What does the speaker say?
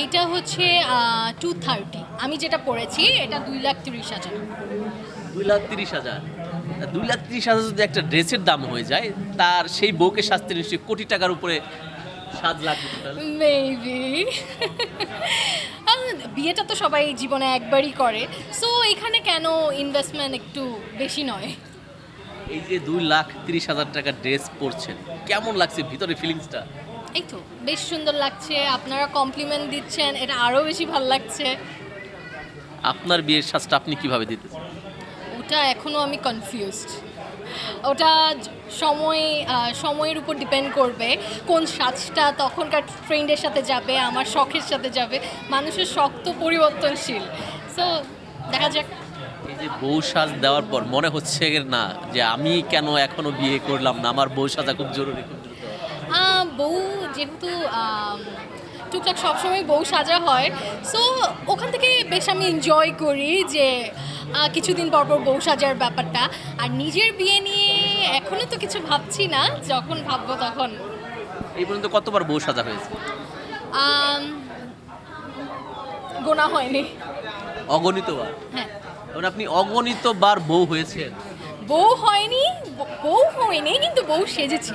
এটা হচ্ছে 230। আমি যেটা পড়েছি এটা 2,30,000। 2,30,000। 2,30,000 যদি একটা ড্রেসের দাম হয়ে যায়, তার সেই বউকে সাজতে নিশ্চয়ই কোটি টাকার উপরে সাজ লাগবে টোটাল। মেবি। বিয়েটা তো সবাই জীবনে একবারই করে, সো এখানে কেন ইনভেস্টমেন্ট একটু বেশি নয়? এই যে 2,30,000 টাকার ড্রেস পরছেন, কেমন লাগছে ভিতরে ফিলিংসটা? এই তো বেশ সুন্দর লাগছে, আপনারা কমপ্লিমেন্ট দিচ্ছেন, এটা আরও বেশি ভালো লাগছে। আপনার বিয়ের সাজটা আপনি কিভাবে দিতেছেন? ওটা এখনও আমি কনফিউজড। ওটা সময়ের উপর ডিপেন্ড করবে কোন সাজটা তখনকার ট্রেন্ডের সাথে যাবে, আমার শখের সাথে যাবে। মানুষের শখ তো পরিবর্তনশীল, সো দেখা যাক। এই যে বউ সাজ দেওয়ার পর মনে হচ্ছে না যে আমি কেন এখনো বিয়ে করলাম না, আমার বউ সাজা খুব জরুরি, খুব দ্রুত? বউ যেহেতু টুকটাক সবসময় বউ সাজা হয়, সো ওখান থেকে বেশ আমি এনজয় করি যে কিছুদিন পর পর বউ সাজার ব্যাপারটা। আর নিজের বিয়ে নিয়ে এখনও তো কিছু ভাবছি না, যখন ভাববো তখন। এই পর্যন্ত কতবার বউ সাজা হয়েছে? আম, গোনা হয়নি। অগণিতবার? হ্যাঁ। এখন আপনি অগণিতবার বউ হয়েছেন। বউ হয়নি, বউ হয়নি, কিন্তু বউ সেজেছি।